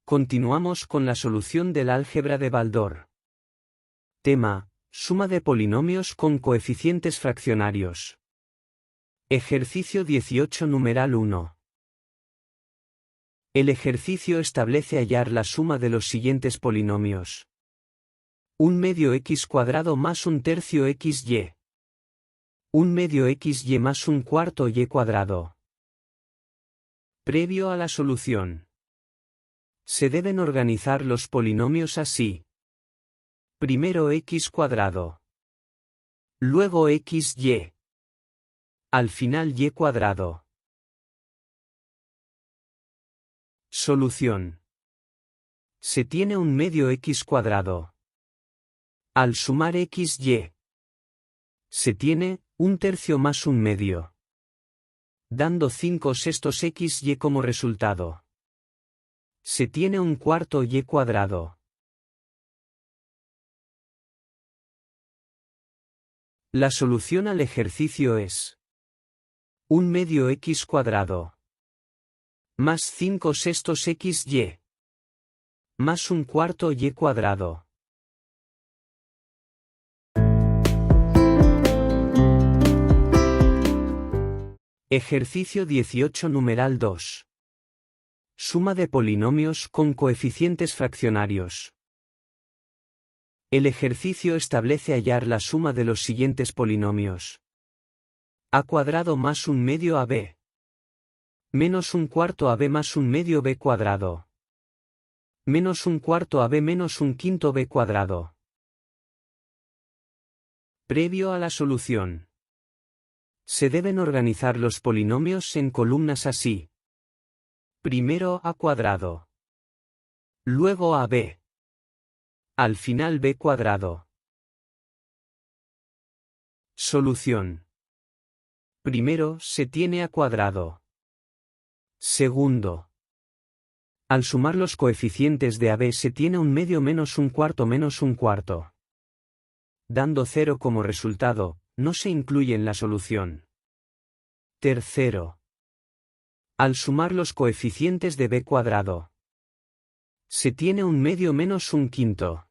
Continuamos con la solución del álgebra de Baldor. Tema: suma de polinomios con coeficientes fraccionarios. Ejercicio 18 numeral 1. El ejercicio establece hallar la suma de los siguientes polinomios: 1/2 x cuadrado más 1/3 xy. 1/2 xy más 1/4 y cuadrado. Previo a la solución, se deben organizar los polinomios así. Primero x cuadrado. Luego xy. Al final y cuadrado. Solución. Se tiene 1/2 x cuadrado. Al sumar xy, se tiene 1/3 más 1/2. Dando 5/6 xy como resultado. Se tiene 1/4 y cuadrado. La solución al ejercicio es 1/2 x cuadrado más 5/6 xy más 1/4 y cuadrado. Ejercicio 18 numeral 2. Suma de polinomios con coeficientes fraccionarios. El ejercicio establece hallar la suma de los siguientes polinomios: a cuadrado más 1/2 ab menos 1/4 ab más 1/2 b cuadrado menos 1/4 ab menos 1/5 b cuadrado. Previo a la solución, se deben organizar los polinomios en columnas así. Primero a cuadrado. Luego ab. Al final b cuadrado. Solución. Primero se tiene a cuadrado. Segundo, al sumar los coeficientes de ab se tiene 1/2 menos 1/4 menos 1/4. Dando 0 como resultado, no se incluye en la solución. Tercero, al sumar los coeficientes de b cuadrado, se tiene 1/2 menos 1/5.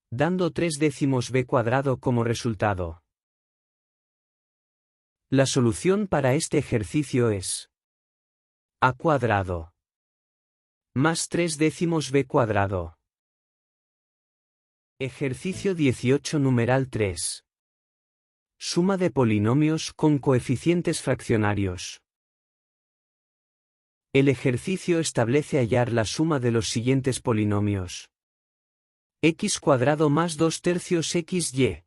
Dando 3/10 b cuadrado como resultado. La solución para este ejercicio es a cuadrado más 3/10 b cuadrado. Ejercicio 18 numeral 3. Suma de polinomios con coeficientes fraccionarios. El ejercicio establece hallar la suma de los siguientes polinomios: x cuadrado más 2/3 xy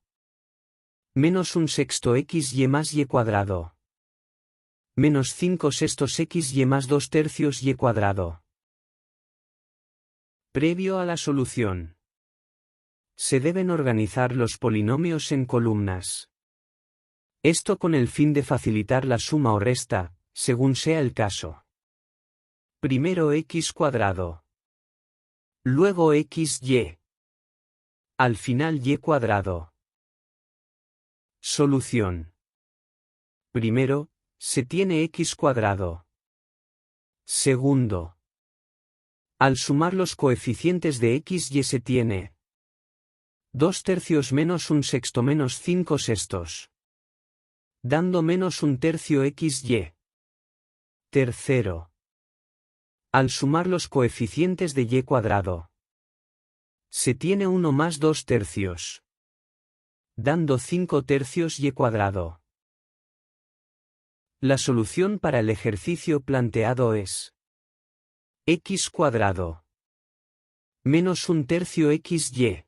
menos 1/6 xy más y cuadrado menos 5/6 xy más 2/3 y cuadrado. Previo a la solución, se deben organizar los polinomios en columnas. Esto con el fin de facilitar la suma o resta, según sea el caso. Primero x cuadrado. Luego xy. Al final y cuadrado. Solución. Primero, se tiene x cuadrado. Segundo, al sumar los coeficientes de x y se tiene 2/3 menos 1/6 menos 5/6. Dando menos 1/3 xy. Tercero, al sumar los coeficientes de y cuadrado, se tiene 1 más 2/3. Dando 5/3 y cuadrado. La solución para el ejercicio planteado es x cuadrado menos 1/3 xy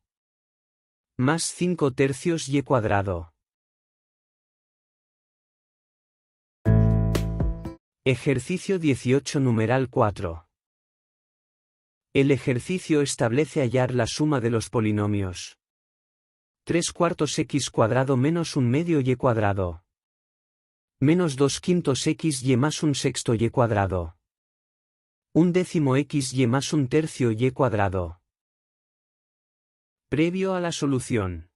más 5/3 y cuadrado. Ejercicio 18 numeral 4. El ejercicio establece hallar la suma de los polinomios 3/4 x cuadrado menos 1/2 y cuadrado menos 2/5 xy más 1/6 y cuadrado 1/10 xy más 1/3 y cuadrado. Previo a la solución,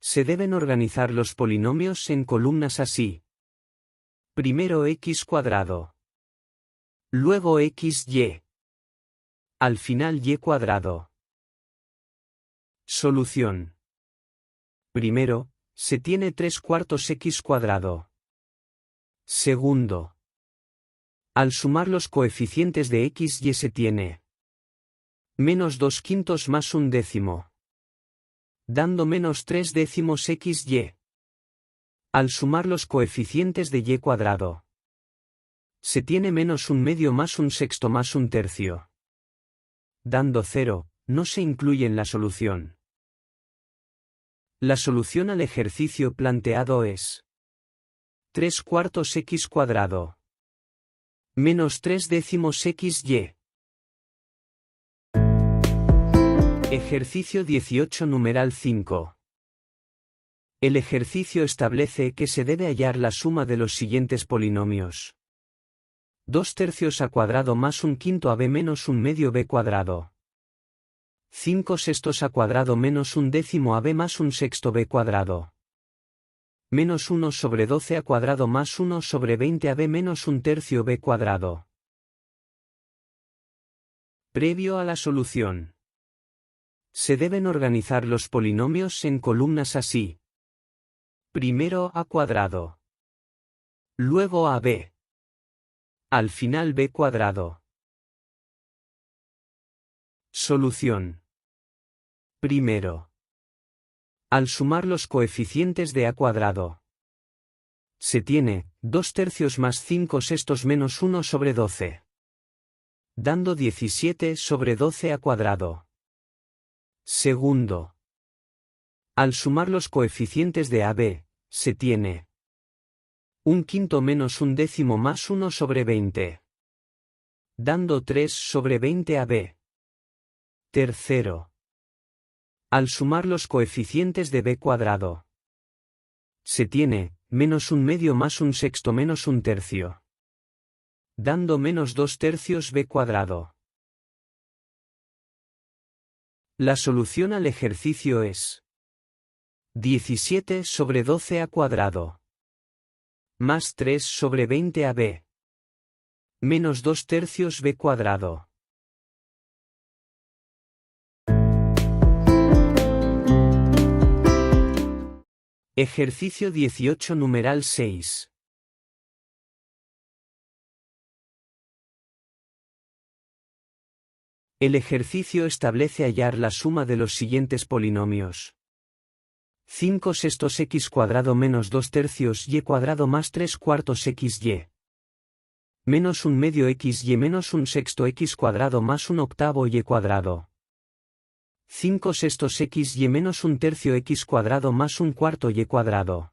se deben organizar los polinomios en columnas así. Primero x cuadrado. Luego xy. Al final y cuadrado. Solución. Primero, se tiene 3/4 x cuadrado. Segundo. Al sumar los coeficientes de x y se tiene menos 2/5 más 1/10. Dando menos 3/10 x y. Al sumar los coeficientes de y cuadrado. Se tiene menos 1/2 más 1/6 más 1/3. Dando 0, no se incluye en la solución. La solución al ejercicio planteado es 3/4 x cuadrado. Menos 3/10 x y. Ejercicio 18 numeral 5. El ejercicio establece que se debe hallar la suma de los siguientes polinomios. 2/3 a cuadrado más 1/5 ab menos 1/2 b cuadrado. 5/6 a cuadrado menos 1/10 ab más 1/6 b cuadrado. Menos 1 sobre 12 a cuadrado más 1 sobre 20 ab menos 1/3 b cuadrado. Previo a la solución. Se deben organizar los polinomios en columnas así. Primero a cuadrado. Luego ab. Al final b cuadrado. Solución. Primero. Al sumar los coeficientes de a cuadrado. Se tiene 2/3 más 5/6 menos 1 sobre 12. Dando 17 sobre 12 a cuadrado. Segundo. Al sumar los coeficientes de ab, se tiene 1/5 menos 1/10 más 1 sobre 20. Dando 3 sobre 20 ab. Tercero. Al sumar los coeficientes de b cuadrado. Se tiene menos 1/2 más 1/6 menos 1/3. Dando menos 2/3 b cuadrado. La solución al ejercicio es 17 sobre 12 a cuadrado. Más 3 sobre 20 ab. Menos 2/3 b cuadrado. Ejercicio 18 numeral 6. El ejercicio establece hallar la suma de los siguientes polinomios. 5/6 x cuadrado menos 2/3 y cuadrado más 3/4 x y. Menos 1/2 x y menos 1/6 x cuadrado más 1/8 y cuadrado. 5/6 x y menos 1/3 x cuadrado más 1/4 y cuadrado.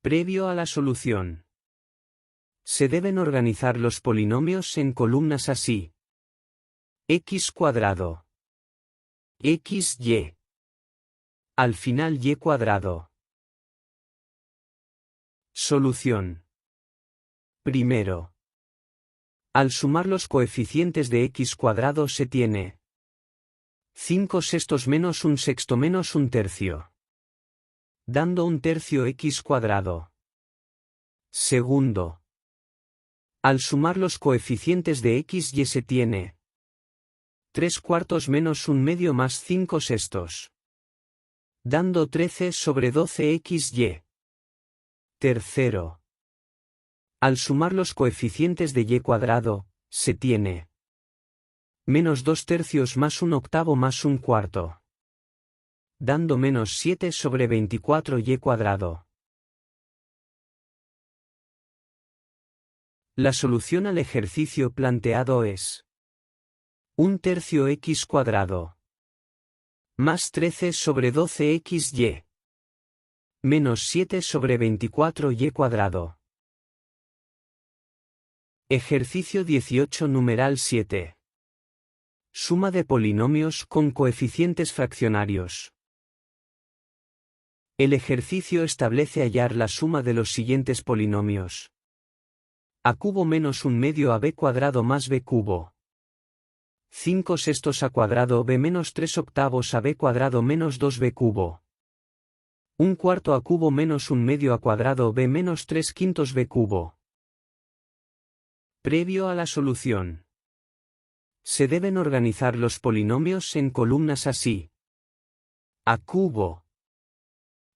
Previo a la solución. Se deben organizar los polinomios en columnas así. X cuadrado. XY. Al final y cuadrado. Solución. Primero. Al sumar los coeficientes de x cuadrado se tiene 5/6 menos 1/6 menos 1/3. Dando 1/3 x cuadrado. Segundo. Al sumar los coeficientes de x y se tiene 3/4 menos 1/2 más 5/6. Dando 13 sobre 12 x y. Tercero. Al sumar los coeficientes de y cuadrado, se tiene menos 2/3 más 1/8 más 1/4. Dando menos 7 sobre 24 y cuadrado. La solución al ejercicio planteado es 1/3 x cuadrado. Más 13 sobre 12 x y. Menos 7 sobre 24 y cuadrado. Ejercicio 18 numeral 7. Suma de polinomios con coeficientes fraccionarios. El ejercicio establece hallar la suma de los siguientes polinomios. A cubo menos 1/2 ab cuadrado más b cubo. 5/6 a cuadrado b menos 3/8 ab cuadrado menos 2b cubo. 1/4 a cubo menos 1/2 a cuadrado b menos 3/5 b cubo. Previo a la solución. Se deben organizar los polinomios en columnas así. A cubo.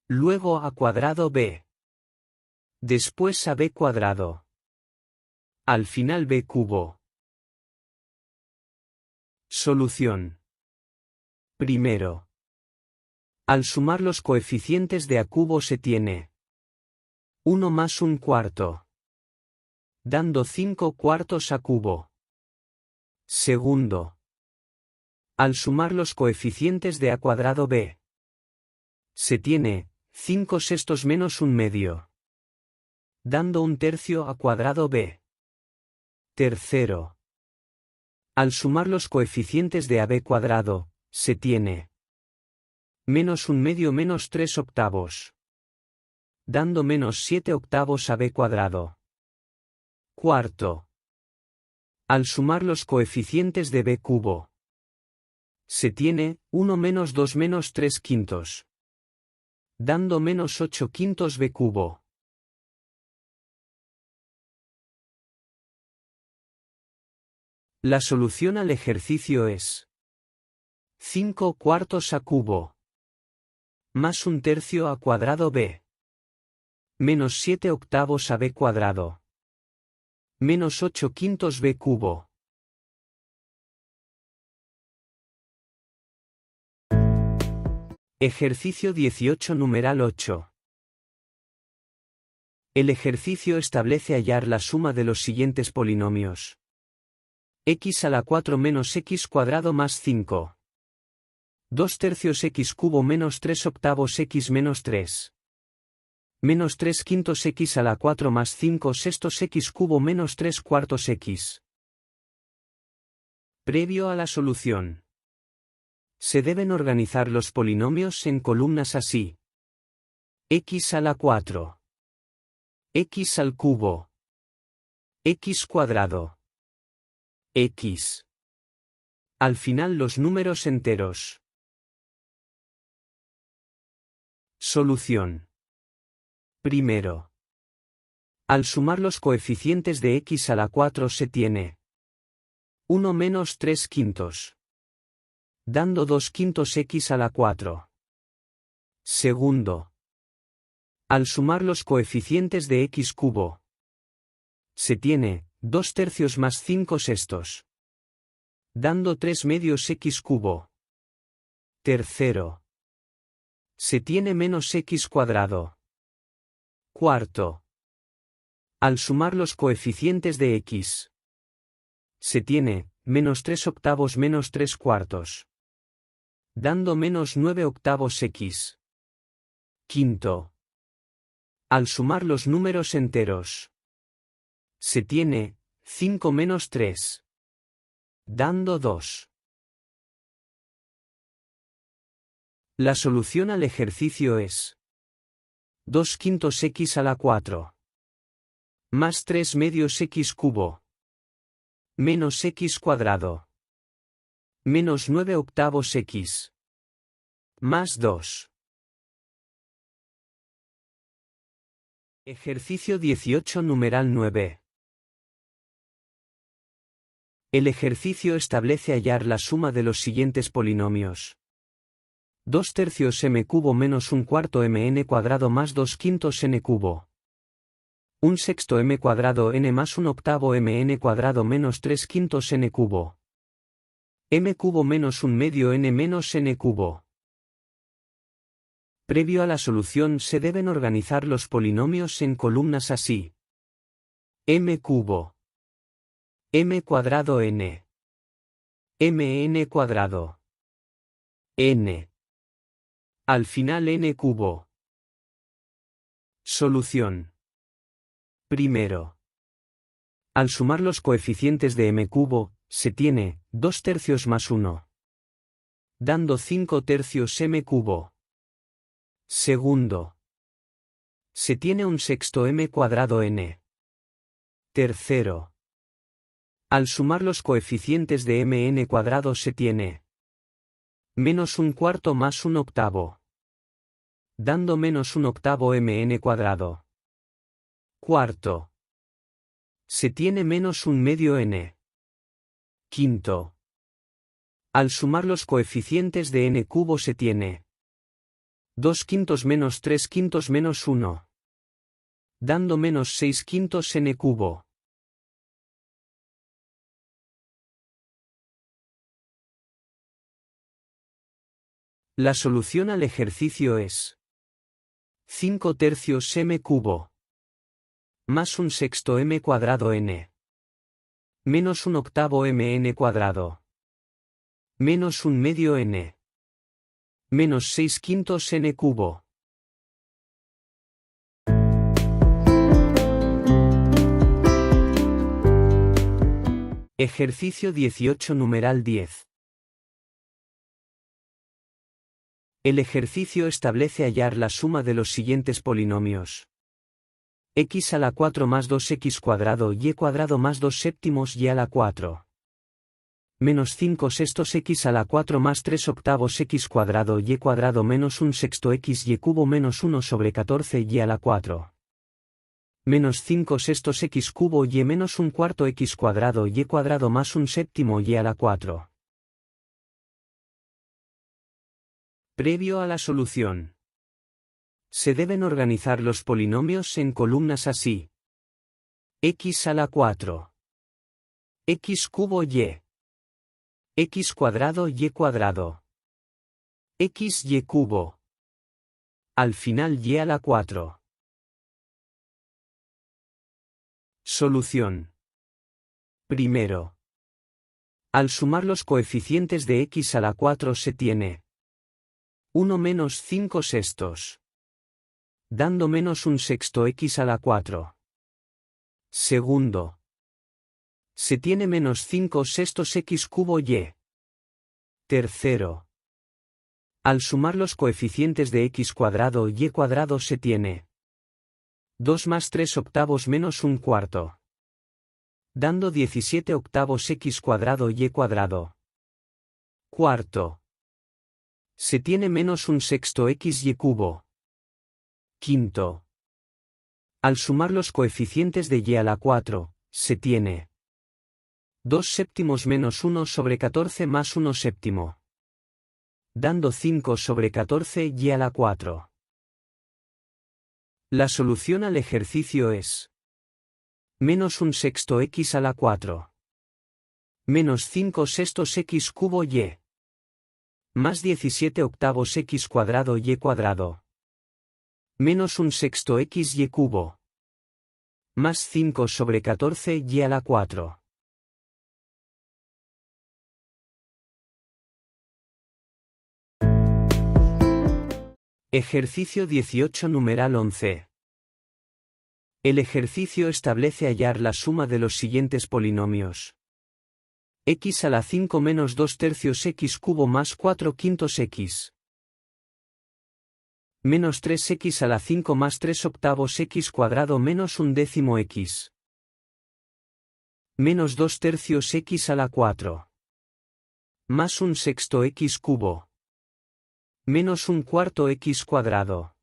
Luego a cuadrado b. Después a b cuadrado. Al final b cubo. Solución. Primero. Al sumar los coeficientes de a cubo se tiene 1 más 1/4, dando 5/4 a cubo. Segundo. Al sumar los coeficientes de a cuadrado b, se tiene 5/6 menos 1/2, dando 1/3 a cuadrado b. Tercero. Al sumar los coeficientes de ab cuadrado, se tiene menos 1/2 menos 3/8, dando menos 7/8 a b cuadrado. Cuarto. Al sumar los coeficientes de b cubo, se tiene 1 menos 2 menos 3/5, dando menos 8/5 b cubo. La solución al ejercicio es 5/4 a cubo más 1/3 a cuadrado b menos 7/8 a b cuadrado menos 8/5 b cubo. Ejercicio 18 numeral 8. El ejercicio establece hallar la suma de los siguientes polinomios. X a la 4 menos x cuadrado más 5. 2/3 x cubo menos 3/8 x menos 3. Menos 3/5 x a la 4 más 5/6 x cubo menos 3/4 x. Previo a la solución. Se deben organizar los polinomios en columnas así. X a la 4. X al cubo. X cuadrado. X. Al final los números enteros. Solución. Primero. Al sumar los coeficientes de x a la 4 se tiene 1 menos 3/5, dando 2/5 x a la 4. Segundo. Al sumar los coeficientes de x cubo, se tiene 2/3 más 5/6, dando 3/2 x cubo. Tercero. Se tiene menos x cuadrado. Cuarto. Al sumar los coeficientes de x, se tiene menos 3/8 menos 3/4, dando menos 9/8 x. Quinto. Al sumar los números enteros, se tiene 5 menos 3, dando 2. La solución al ejercicio es 2/5 x a la 4 más 3/2 x cubo menos x cuadrado menos 9/8 x más 2. Ejercicio 18 numeral 9. El ejercicio establece hallar la suma de los siguientes polinomios. 2/3 m cubo menos 1/4 mn cuadrado más 2/5 n cubo. 1/6 m cuadrado n más 1/8 mn cuadrado menos 3/5 n cubo. M cubo menos 1/2 n menos n cubo. Previo a la solución se deben organizar los polinomios en columnas así. M cubo. M cuadrado n. mn cuadrado. N. Al final n cubo. Solución. Primero. Al sumar los coeficientes de m cubo, se tiene 2/3 más 1, dando 5/3 m cubo. Segundo. Se tiene 1/6 m cuadrado n. Tercero. Al sumar los coeficientes de mn cuadrado se tiene menos 1/4 más 1/8, dando menos 1/8 mn cuadrado. Cuarto. Se tiene menos 1/2 n. Quinto. Al sumar los coeficientes de n cubo se tiene 2 quintos menos 3 quintos menos 1, dando menos 6 quintos n cubo. La solución al ejercicio es 5 tercios m cubo más un sexto m cuadrado n menos un octavo mn cuadrado menos un medio n menos 6 quintos n cubo. Ejercicio 18 numeral 10. El ejercicio establece hallar la suma de los siguientes polinomios: x a la 4 más 2x cuadrado y cuadrado más 2 séptimos y a la 4. Menos 5 sextos x a la 4 más 3 octavos x cuadrado y cuadrado menos 1 sexto x y cubo menos 1 sobre 14 y a la 4. Menos 5 sextos x cubo y menos 1 cuarto x cuadrado y cuadrado más 1 séptimo y a la 4. Previo a la solución. Se deben organizar los polinomios en columnas así: x a la 4, x cubo y, x cuadrado y cuadrado, x y cubo. Al final y a la 4. Solución. Primero. Al sumar los coeficientes de x a la 4 se tiene 1 menos 5 sextos, dando menos 1 sexto x a la 4. Segundo. Se tiene menos 5 sextos x cubo y. Tercero. Al sumar los coeficientes de x cuadrado y cuadrado se tiene 2 más 3 octavos menos 1 cuarto, dando 17 octavos x cuadrado y cuadrado. Cuarto. Se tiene menos 1 sexto x y cubo. Quinto. Al sumar los coeficientes de y a la 4, se tiene 2 séptimos menos 1 sobre 14 más 1 séptimo, dando 5 sobre 14 y a la 4. La solución al ejercicio es menos 1 sexto x a la 4, menos 5 sextos x cubo y, más 17 octavos x cuadrado y cuadrado, menos 1 sexto x y cubo, más 5 sobre 14 y a la 4. Ejercicio 18 numeral 11. El ejercicio establece hallar la suma de los siguientes polinomios: x a la 5 menos 2 tercios x cubo más 4 quintos x, menos 3x a la 5 más 3 octavos x cuadrado menos 1 décimo x, menos 2 tercios x a la 4, más 1 sexto x cubo, menos 1 cuarto x cuadrado,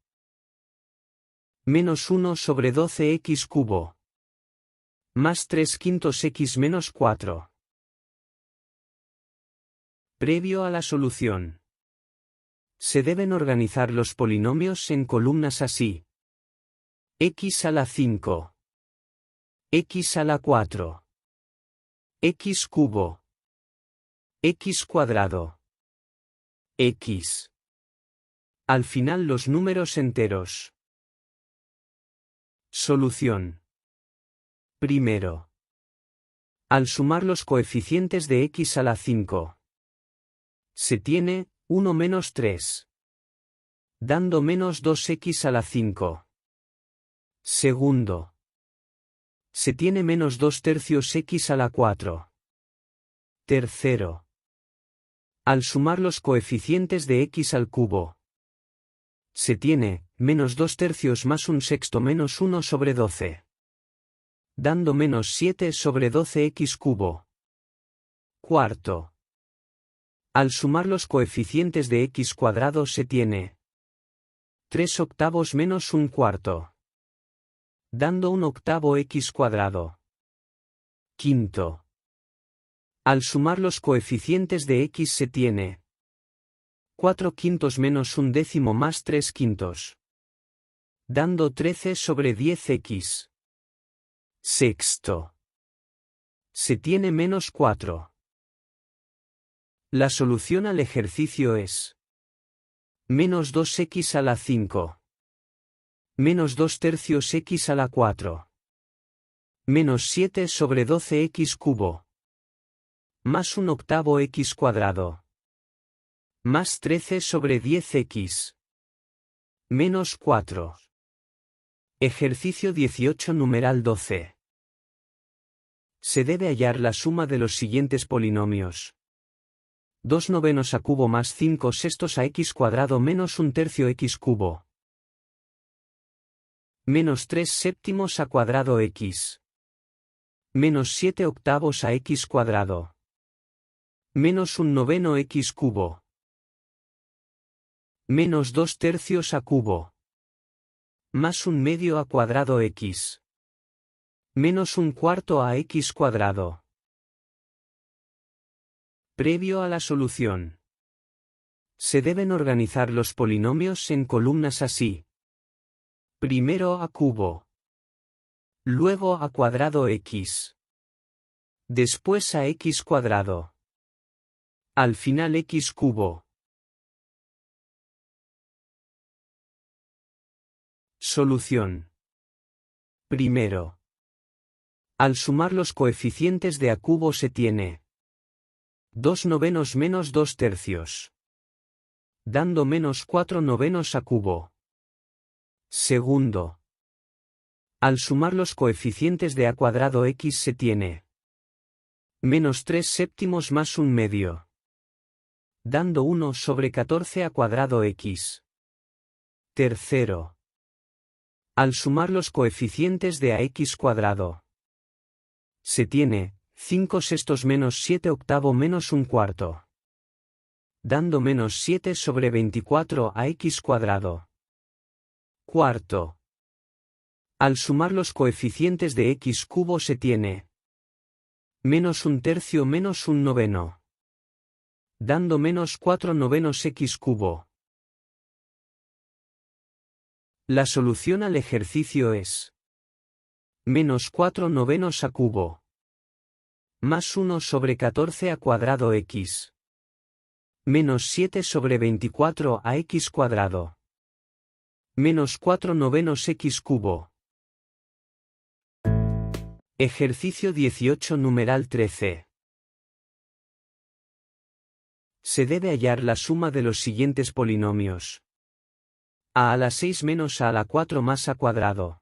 menos 1 sobre 12x cubo, más 3 quintos x menos 4. Previo a la solución. Se deben organizar los polinomios en columnas así: x a la 5, x a la 4, x cubo, x cuadrado, x. Al final los números enteros. Solución. Primero. Al sumar los coeficientes de x a la 5, se tiene 1 menos 3, dando menos 2x a la 5. Segundo. Se tiene menos 2 tercios x a la 4. Tercero. Al sumar los coeficientes de x al cubo, se tiene menos 2 tercios más 1 sexto menos 1 sobre 12, dando menos 7 sobre 12x cubo. Cuarto. Al sumar los coeficientes de x cuadrado se tiene 3 octavos menos 1 cuarto, dando 1 octavo x cuadrado. Quinto. Al sumar los coeficientes de x se tiene 4 quintos menos 1/10 más 3 quintos, dando 13 sobre 10x. Sexto. Se tiene menos 4. La solución al ejercicio es menos 2x a la 5. Menos 2 tercios x a la 4. Menos 7 sobre 12x cubo. Más 1/8 x cuadrado. Más 13 sobre 10x. Menos 4. Ejercicio 18 numeral 12. Se debe hallar la suma de los siguientes polinomios. 2 novenos a cubo más 5 sextos a x cuadrado menos 1/3 x cubo. Menos 3 séptimos a cuadrado x. Menos 7 octavos a x cuadrado. Menos 1 noveno x cubo. Menos 2 tercios a cubo. Más 1 medio a cuadrado x. Menos 1 cuarto a x cuadrado. Previo a la solución. Se deben organizar los polinomios en columnas así. Primero a cubo. Luego a cuadrado x. Después a x cuadrado. Al final x cubo. Solución. Primero. Al sumar los coeficientes de a cubo se tiene 2 novenos menos 2 tercios, dando menos 4 novenos a cubo. Segundo. Al sumar los coeficientes de a cuadrado x se tiene menos 3 séptimos más 1 medio, dando 1 sobre 14 a cuadrado x. Tercero. Al sumar los coeficientes de a x cuadrado se tiene 5 sextos menos 7 octavo menos 1 cuarto, dando menos 7 sobre 24 a x cuadrado. Cuarto. Al sumar los coeficientes de x cubo se tiene menos 1/3 menos 1 noveno, dando menos 4 novenos x cubo. La solución al ejercicio es menos 4 novenos a cubo. Más 1 sobre 14 a cuadrado x. Menos 7 sobre 24 a x cuadrado. Menos 4 novenos x cubo. Ejercicio 18 numeral 13. Se debe hallar la suma de los siguientes polinomios. A la 6 menos a la 4 más a cuadrado.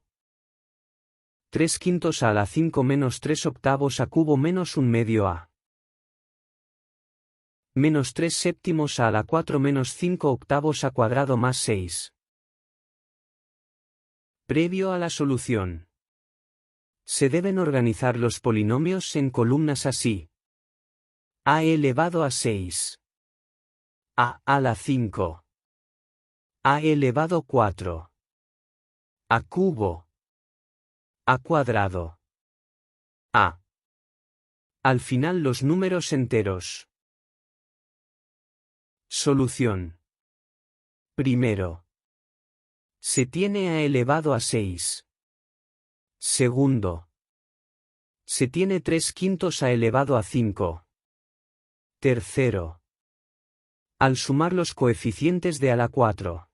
3 quintos a la 5 menos 3 octavos a cubo menos 1 medio a. Menos 3 séptimos a la 4 menos 5 octavos a cuadrado más 6. Previo a la solución. Se deben organizar los polinomios en columnas así. A elevado a 6. A la 5. A elevado 4. A cubo. A cuadrado. A. Al final los números enteros. Solución. Primero. Se tiene a elevado a 6. Segundo. Se tiene 3 quintos a elevado a 5. Tercero. Al sumar los coeficientes de a la 4.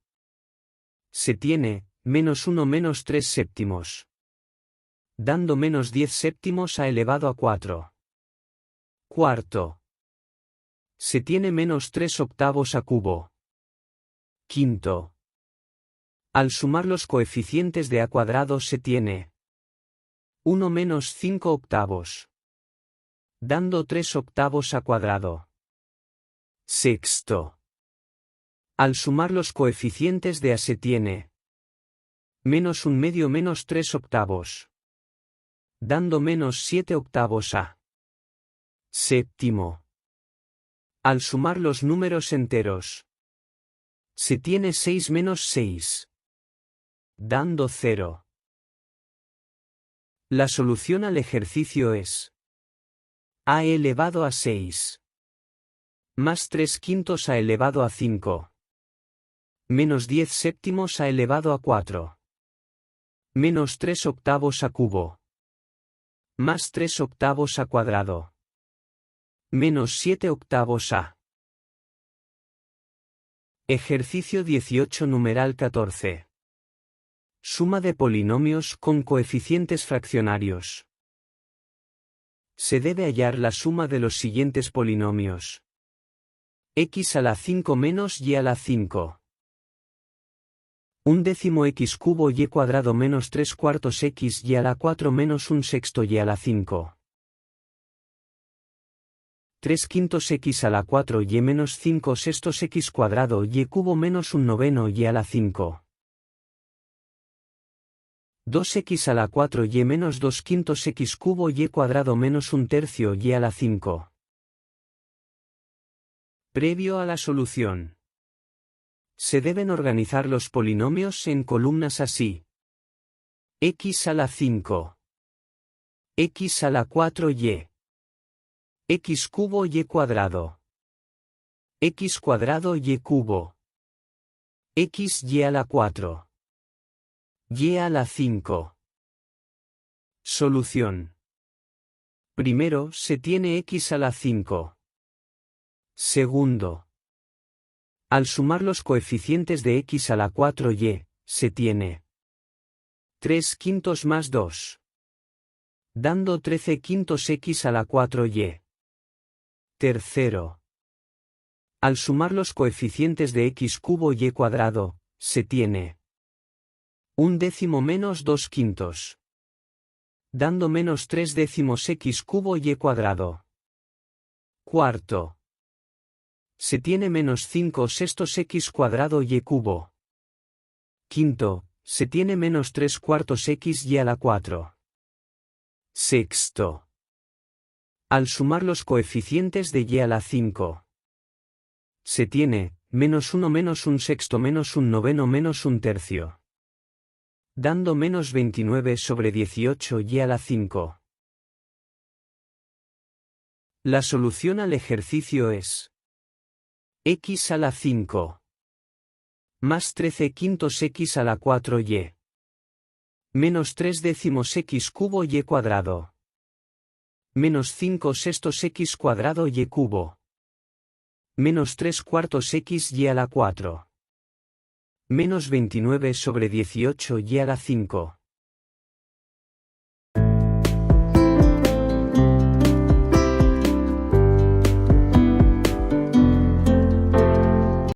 Se tiene menos 1 menos 3 séptimos. Dando menos 10 séptimos a elevado a 4. Cuarto. Se tiene menos 3 octavos a cubo. Quinto. Al sumar los coeficientes de a cuadrado se tiene 1 menos 5 octavos. Dando 3 octavos a cuadrado. Sexto. Al sumar los coeficientes de a se tiene menos 1 medio menos 3 octavos. Dando menos 7 octavos a. Séptimo. Al sumar los números enteros. Se tiene 6 menos 6. Dando 0. La solución al ejercicio es a elevado a 6. Más 3 quintos a elevado a 5. Menos 10 séptimos a elevado a 4. Menos 3 octavos a cubo. Más 3 octavos a cuadrado. Menos 7 octavos a. Ejercicio 18 numeral 14. Suma de polinomios con coeficientes fraccionarios. Se debe hallar la suma de los siguientes polinomios. X a la 5 menos y a la 5. Un décimo x cubo y cuadrado menos 3 cuartos x y a la 4 menos un sexto y a la 5. 3 quintos x a la 4 y menos 5 sextos x cuadrado y cubo menos un noveno y a la 5. 2x a la 4 y menos 2 quintos x cubo y cuadrado menos un tercio y a la 5. Previo a la solución. Se deben organizar los polinomios en columnas así. X a la 5. X a la 4 y. X cubo y cuadrado. X cuadrado y cubo. X y a la 4. Y a la 5. Solución. Primero se tiene x a la 5. Segundo. Al sumar los coeficientes de x a la 4 y, se tiene 3 quintos más 2. Dando 13 quintos x a la 4 y. Tercero. Al sumar los coeficientes de x cubo y cuadrado, se tiene un décimo menos 2 quintos. Dando menos 3 décimos x cubo y cuadrado. Cuarto. Se tiene menos 5 sextos x cuadrado y cubo. Quinto, se tiene menos 3 cuartos x y a la 4. Sexto. Al sumar los coeficientes de y a la 5. Se tiene, menos 1 menos un sexto menos un noveno menos un tercio. Dando menos 29 sobre 18 y a la 5. La solución al ejercicio es x a la 5 más 13 quintos x a la 4 y menos 3 décimos x cubo y cuadrado menos 5 sextos x cuadrado y cubo menos 3 cuartos x y a la 4 menos 29 sobre 18 y a la 5.